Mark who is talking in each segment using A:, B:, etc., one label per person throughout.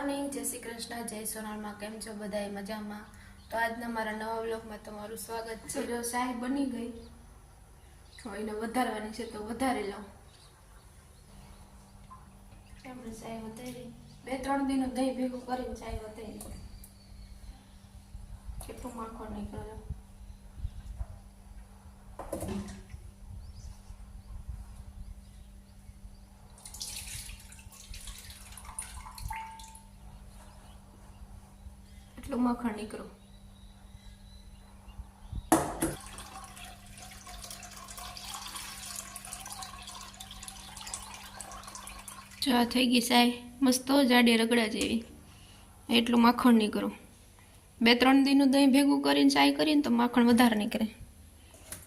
A: Morning, જય શ્રી કૃષ્ણ, જય સોનાલમાં. કેમ છો બધાય? મજામાં? તો આજના મારા નવા વ્લોગમાં તમારું સ્વાગત છે. જો ચાય બની ગઈ, એને વધારવાની છે તો વધારી લઉં. આપણે ચાય વધારી 2-3 દિનનું દહીં ભેગું કરીને ચાય વધારી. કેટલું માખણ નીકળે. એટલું માખણ નીકળ્યું. જો આ થઈ ગઈ ચાય મસ્ત જાડી રગડા જેવી. એટલું માખણ નીકળ્યું. 2-3 દિનનું દહીં ભેગું કરીને ચાય કરીને તો માખણ વધારે નીકળે.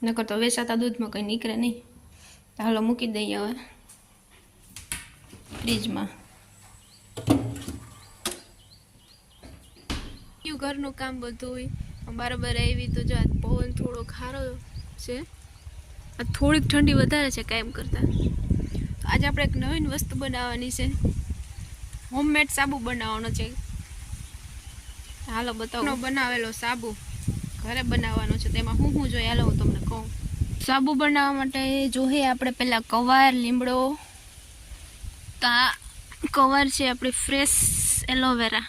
A: નકર તો વેચાતા દૂધમાં કંઈ નીકળે નહીં. તો હાલો મૂકી દઈએ હવે ફ્રીજમાં. ઘરનું કામ બધું હોય બરાબર આવી તો જો પવન થોડો ખારો છે. આ થોડીક ઠંડી વધારે છે કાયમ કરતાં. તો આજે આપણે એક નવીન વસ્તુ બનાવવાની છે. હોમમેડ સાબુ બનાવવાનો છે. હાલો બતાવો. બનાવેલો સાબુ ઘરે બનાવવાનો છે. તેમાં હું જોઈએ હાલો હું તમને કહું. સાબુ બનાવવા માટે જોઈએ આપણે પહેલાં કવાર, લીમડો. તો આ કવાર છે આપણી ફ્રેશ એલોવેરા.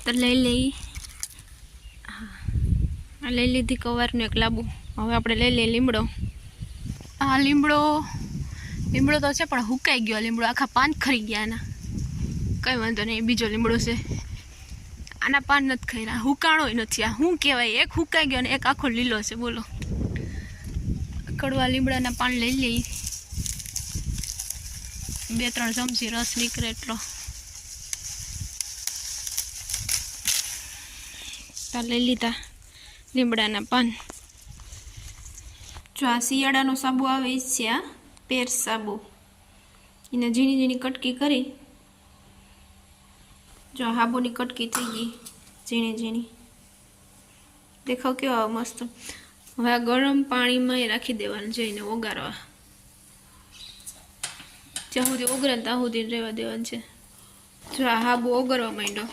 A: તો લઈ લીધી કવારનું એક લાંબુ. હવે આપણે લઈ લઈએ લીમડો. હા લીમડો તો છે પણ હુકાઈ ગયો લીમડો. આખા પાન ખરી ગયા આના. કંઈ વાંધો નહીં, બીજો લીમડો છે. આના પાન નથી ખર્યા, હુકાણોય નથી. આ શું કહેવાય, એક હુકાઈ ગયો ને એક આખો લીલો છે. બોલો. કડવા લીમડાના પાન લઈ લઈ. 2-3 ચમચી રસ નીકળે એટલો. લઈ લીધા લીમડાના પાન. જો આ શિયાળાનો સાબુ આવે એ છે. આ પેર્સ સાબુ. એને ઝીણી ઝીણી કટકી કરી. જો સાબુની કટકી થઈ ગઈ ઝીણી ઝીણી. દેખાવ કેવો આવે મસ્ત. હવે આ ગરમ પાણીમાં એ રાખી દેવાનું છે એને ઓગાળવા. જ્યાં સુધી ઓગળે ત્યાં સુધી રહેવા દેવાનું છે. જો આ સાબુ ઓગળવા માંડ્યો.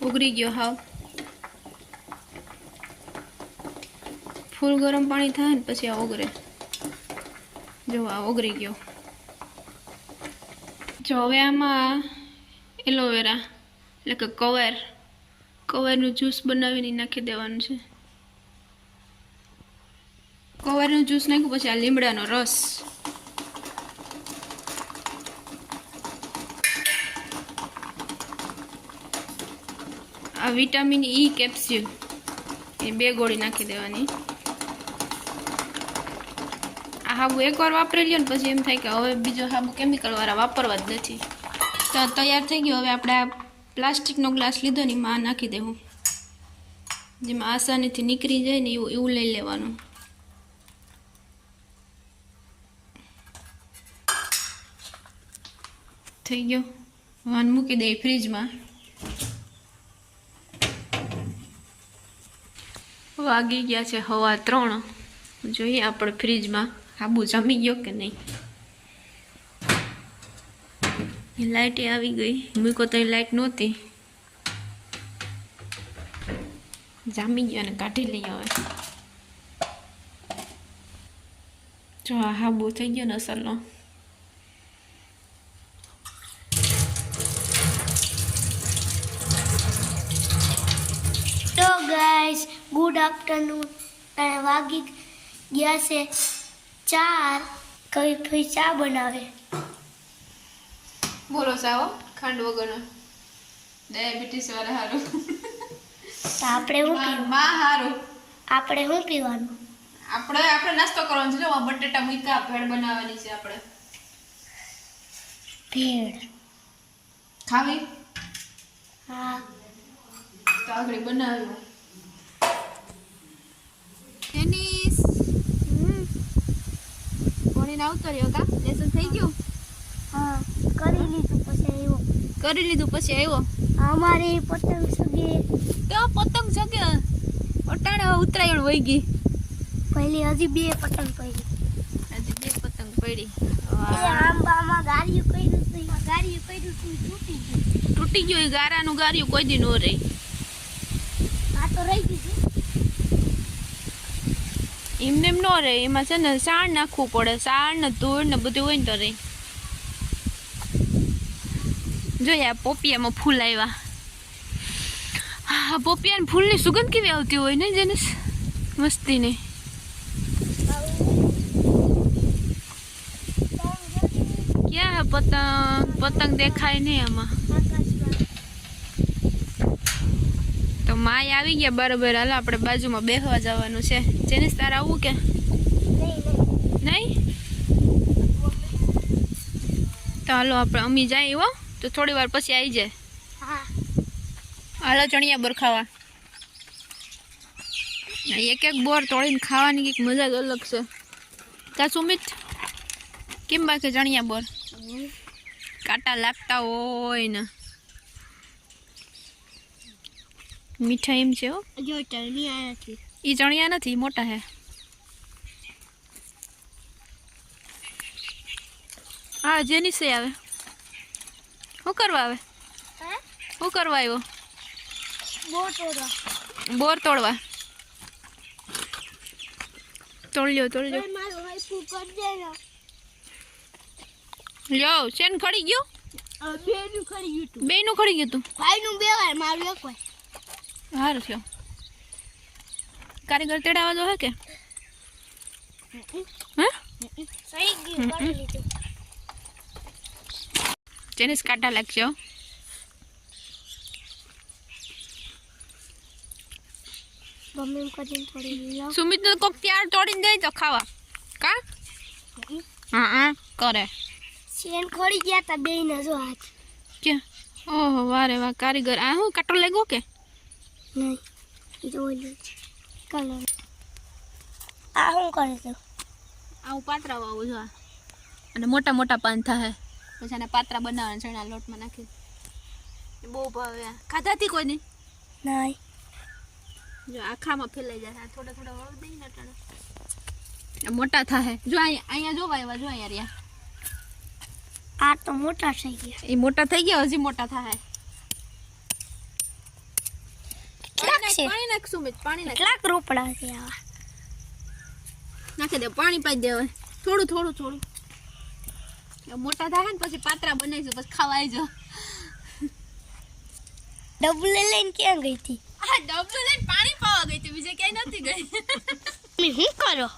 A: ઓગળી ગયો હાવ. ફૂલ ગરમ પાણી થાય ને પછી આ ઓગળે. જો આ ઓગળી ગયો. જો હવે આમાં એલોવેરા એટલે કે કવારનું જ્યુસ બનાવીને નાખી દેવાનું છે. કવારનું જ્યુસ નાખ્યું પછી આ લીમડાનો રસ. આ વિટામિન ઈ કેપ્સ્યુલ એ 2 ગોળી નાખી દેવાની. આ સાબુ એકવાર વાપરી લ્યો ને પછી એમ થાય કે હવે બીજો સાબુ કેમિકલવાળા વાપરવા જ નથી. તો તૈયાર થઈ ગયો. હવે આપણે આ પ્લાસ્ટિકનો ગ્લાસ લીધો ને એમાં નાખી દેવું. જેમાં આસાનીથી નીકળી જાય ને એવું લઈ લેવાનું. થઈ ગયો. હવે મૂકી દઈએ ફ્રીજમાં. વાગી ગયા છે 3:15. જોઈએ આપણે ફ્રીજમાં સાબુ જામી ગયો કે નહીં. લાઇટ આવી ગઈ. મૂકો તો લાઇટ નહોતી. જામી ગયો અને કાઢી લઈએ હવે. જો આ સાબુ થઈ ગયો ને અસલનો.
B: તો ગાઈસ ગુડ આફ્ટરનૂન. વાગી ગયા છે 4. કઈ ફઈ ચા બનાવે.
A: બોલો સાવો ખાંડ વગરનો. ડાયાબિટીસ વાળા હારું.
B: તો આપણે શું પીવું?
A: માં હારું.
B: આપણે શું પીવાનું?
A: આપણે નાસ્તો કરવાનો છે. જો બટેટા મૂકા ભેળ બનાવવાની છે આપણે.
B: ભેળ
A: ખાવી?
B: હા
A: તો આગળ બનાવ્યું. ટેનિસ ભણીને આવતો રહ્યો કા? લેસન થઈ ગયું?
B: હા કરી લીધું પછી આવ્યો.
A: કરી લીધું પછી આવ્યો.
B: અમારે પતંગ સગે.
A: તો પતંગ જગે અટાણે ઉત્તરાયણ વહી ગઈ.
B: પહેલી હજી 2 પતંગ પડી.
A: હજી 2 પતંગ પડી.
B: આંબામાં ગાડીઓ કર્યું હતું
A: તૂટી ગયું એ ગારાનું ગાર્યું કોઈ દી નો રહે.
B: આ તો રહી ગયું છે.
A: એમને એમ નો રહે, એમાં છે ને સાણ નાખવું પડે, સાણ ને ધૂળ ને બધું હોય ને તો રહે. જોઈએ આ પોપિયામાં ફૂલ આવ્યા. હા, પોપિયા ફૂલની સુગંધ કેવી આવતી હોય ને જેનિસ, મસ્તી ને. ક્યાં હે પતંગ? પતંગ દેખાય નહીં આમાં. તો માય આવી ગયા બરાબર. હાલો આપણે બાજુમાં બેસવા જવાનું છે. જેનિસ તારે આવવું કે નહીં? તો હાલો આપણે અમી જાય હો, તો થોડી વાર પછી આવી જાય. હાલો ચણિયા બોર ખાવા. એક એક બોર તોડીને ખાવાની કંઈક મજા જ અલગ છે. કા સુમિત, કેમ બાકી ચણિયા બોર? કાંટા લાગતા હોય ને મીઠા એમ છે હો.
B: જો ચણિયા નથી.
A: એ ચણિયા નથી, મોટા હે. હા જેની સે આવે. શું કરવા આવે? શું કરવા આવ્યો? બોર તોડવા. તોડ્યો તોડ્યો. લ્યો શેન ખડી ગયું?
B: બેનું ખરી ગયું તું.
A: બે નું ખડી ગયું તું.
B: ભાઈનું બે વાર, મારું એક વાર.
A: હારું થયો. કારીગર તેડાવા દો હે કે? હે?
B: સહી ગયું, કરી લીધું.
A: જેનિસ કાંટા લાગશે હો.
B: ગમે એમ કરીને થોડી લો.
A: સુમિત ને કોક ત્યાર તોડીને દે તો ખાવા. કા? હા કરે.
B: શેન ખોડી ગયા તા બે ને જો હાથ.
A: કે ઓહો વારે વાહ કારીગર. આ હું કાંટો લાગ્યો કે?
B: નહીં, જોઈ લે કલર. આ શું કરે છે?
A: આવું પાત્રા વાવું જો આ. અને મોટા મોટા પાન થાય. પછી આને પાત્રા બનાવવાના ચણા લોટમાં નાખી. બહુ ભાવે. ખાધાથી કોઈ નહીં?
B: નહીં.
A: જો આખામાં ફેલાઈ જાય. થોડા થોડા વાળ દઈ ને અટાણે મોટા થાય. જો અહીંયા જો વાયવા, જો અહીંયા રહ્યા.
B: આ તો મોટા થઈ ગયા.
A: એ મોટા થઈ ગયા, હજી મોટા થાય. પાણી નાખ સુમિત, પાણી નાખ.
B: કેટલાક રોપડા છે આવા?
A: નાખી દે, પાણી પાઈ દેવાય. થોડું થોડું થોડું. મોટા થાય ને પછી પાત્રા બનાવીશું, પછી ખાવા આવી જાઓ.
B: ડબલ લઈને ક્યાં ગઈ હતી?
A: આ ડબલું લઈને પાણી પાવા ગઈ હતી, બીજે ક્યાંય નથી ગઈ.
B: શું કરો?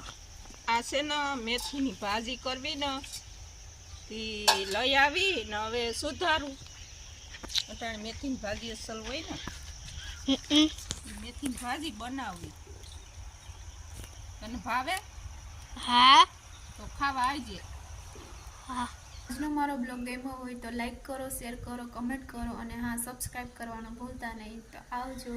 C: આ છે ને મેથીની ભાજી કરવી ને તી લઈ આવી ને હવે સુધારું. અટાણે મેથીની ભાજી અસલ હોય ને, મેથીની ભાજી બનાવવી. તને ભાવે
B: હા.
C: તો ખાવા આવજે.
B: હા.
A: આજનો મારો બ્લોગ ગમ્યો હોય તો લાઈક કરો, શેર કરો, કમેન્ટ કરો અને હા સબસ્ક્રાઈબ કરવાનું ભૂલતા નહીં. તો આવજો.